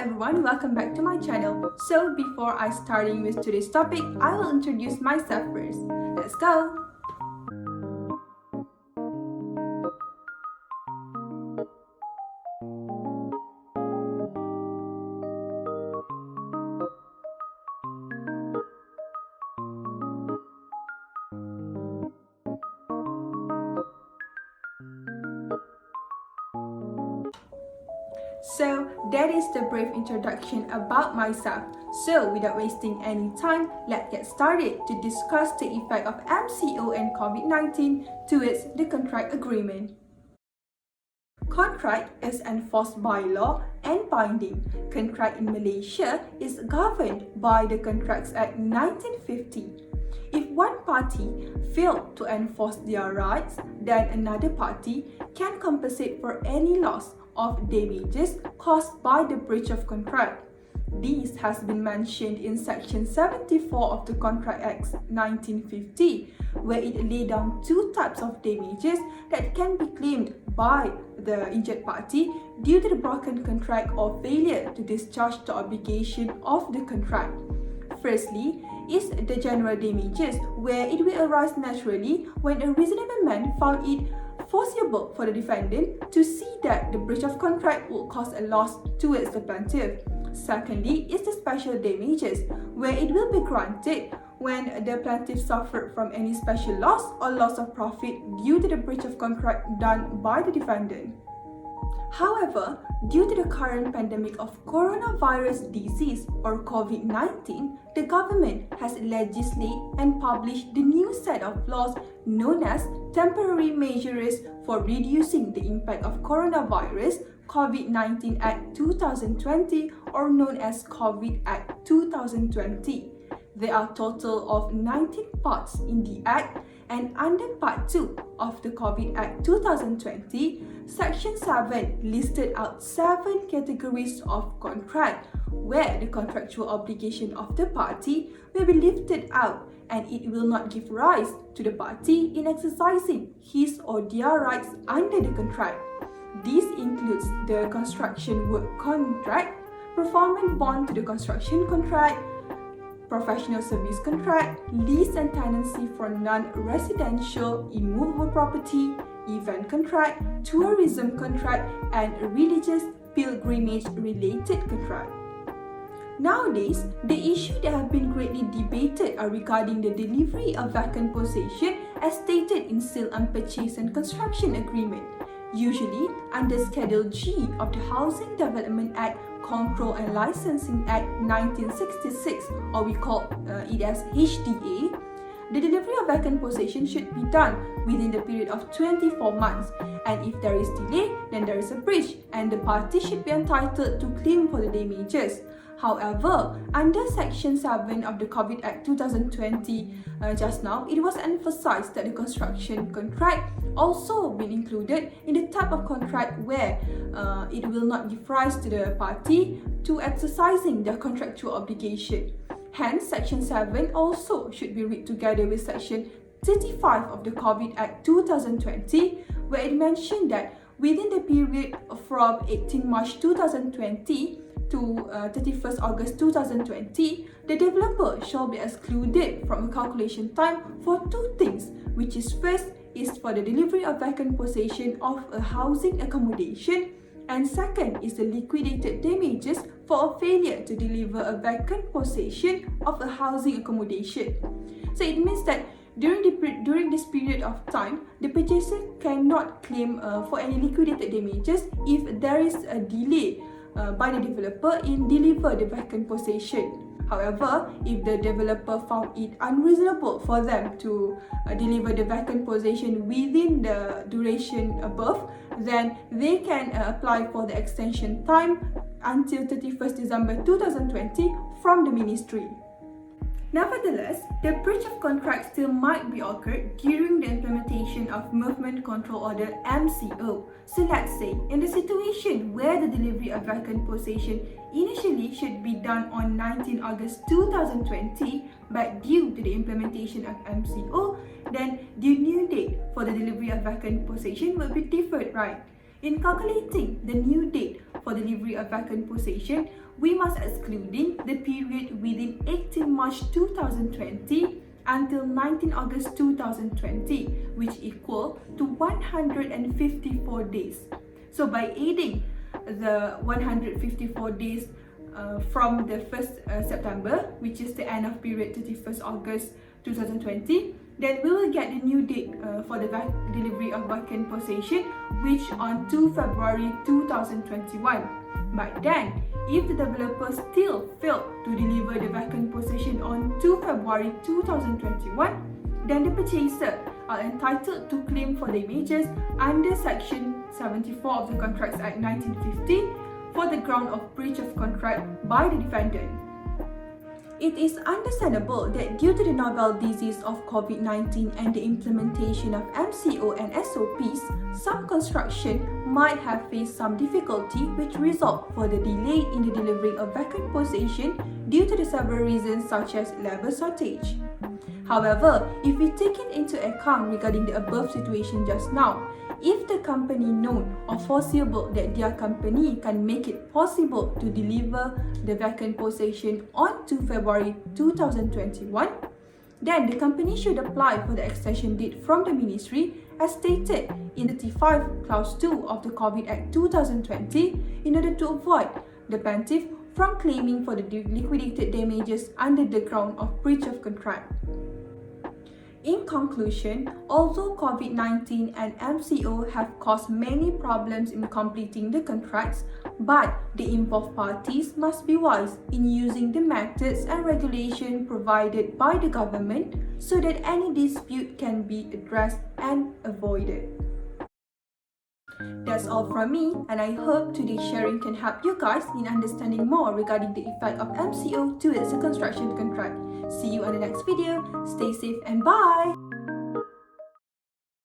everyone, welcome back to my channel. So before I starting with today's topic, I will introduce myself first. Let's go! So that is the brief introduction about myself. So without wasting any time, let's get started to discuss the effect of MCO and COVID-19 towards the contract agreement. Contract is enforced by law and binding. Contract in Malaysia is governed by the Contracts Act 1950. If one party failed to enforce their rights, then another party can compensate for any loss of damages caused by the breach of contract. This has been mentioned in Section 74 of the Contract Act 1950, where it laid down two types of damages that can be claimed by the injured party due to the broken contract or failure to discharge the obligation of the contract. Firstly, is the general damages, where it will arise naturally when a reasonable man found it foreseeable for the defendant to see that the breach of contract would cause a loss towards the plaintiff. Secondly, is the special damages, where it will be granted when the plaintiff suffered from any special loss or loss of profit due to the breach of contract done by the defendant. However, due to the current pandemic of coronavirus disease or COVID-19, the government has legislated and published the new set of laws known as Temporary Measures for Reducing the Impact of Coronavirus COVID-19 Act 2020, or known as COVID Act 2020. There are a total of 19 parts in the Act, and under Part 2 of the COVID Act 2020, Section 7 listed out 7 categories of contract where the contractual obligation of the party will be lifted out and it will not give rise to the party in exercising his or their rights under the contract. This includes the construction work contract, performance bond to the construction contract, professional service contract, lease and tenancy for non-residential immovable property, event contract, tourism contract, and religious pilgrimage-related contract. Nowadays, the issues that have been greatly debated are regarding the delivery of vacant possession as stated in Sale and Purchase and Construction Agreement, usually under Schedule G of the Housing Development Act Control and Licensing Act 1966, or we call it as HDA. The delivery of vacant possession should be done within the period of 24 months, and if there is delay, then there is a breach and the party should be entitled to claim for the damages. However, under Section 7 of the COVID Act 2020, just now, it was emphasized that the construction contract also been included in the type of contract where it will not give rise to the party to exercising their contractual obligation. Hence, Section 7 also should be read together with Section 35 of the COVID Act 2020, where it mentioned that within the period from 18 March 2020 to 31st August 2020, the developer shall be excluded from a calculation time for two things, which is first is for the delivery of vacant possession of a housing accommodation, and second is the liquidated damages for a failure to deliver a vacant possession of a housing accommodation. So it means that during this period of time, the purchaser cannot claim for any liquidated damages if there is a delay by the developer in deliver the vacant possession. However, if the developer found it unreasonable for them to deliver the vacant possession within the duration above, then they can apply for the extension time until 31st December 2020 from the ministry. Nevertheless, the breach of contract still might be occurred during the implementation of Movement Control Order MCO. So let's say, in the situation where the delivery of vacant possession initially should be done on 19 August 2020, but due to the implementation of MCO, then the new date for the delivery of vacant possession will be deferred, right? In calculating the new date for delivery of vacant possession, we must excluding the period within 18 March 2020 until 19 August 2020, which equal to 154 days. So by adding the 154 days from the 1st September, which is the end of period 31st August 2020, then we will get the new date for the delivery of vacant possession, which on 2 February 2021. But then, if the developer still failed to deliver the vacant possession on 2 February 2021, then the purchaser are entitled to claim for damages under Section 74 of the Contracts Act 1950 for the ground of breach of contract by the defendant. It is understandable that due to the novel disease of COVID-19 and the implementation of MCO and SOPs, some construction might have faced some difficulty which result for the delay in the delivery of vacant possession due to the several reasons such as labor shortage. However, if we take it into account regarding the above situation just now, if the company known or foreseeable that their company can make it possible to deliver the vacant possession on 2 February 2021, then the company should apply for the extension date from the ministry as stated in the T5 Clause 2 of the COVID Act 2020 in order to avoid the plaintiff from claiming for the liquidated damages under the ground of breach of contract. In conclusion, although COVID-19 and MCO have caused many problems in completing the contracts, but the involved parties must be wise in using the methods and regulation provided by the government so that any dispute can be addressed and avoided. That's all from me, and I hope today's sharing can help you guys in understanding more regarding the effect of MCO towards the construction contract. See you on the next video. Stay safe and bye!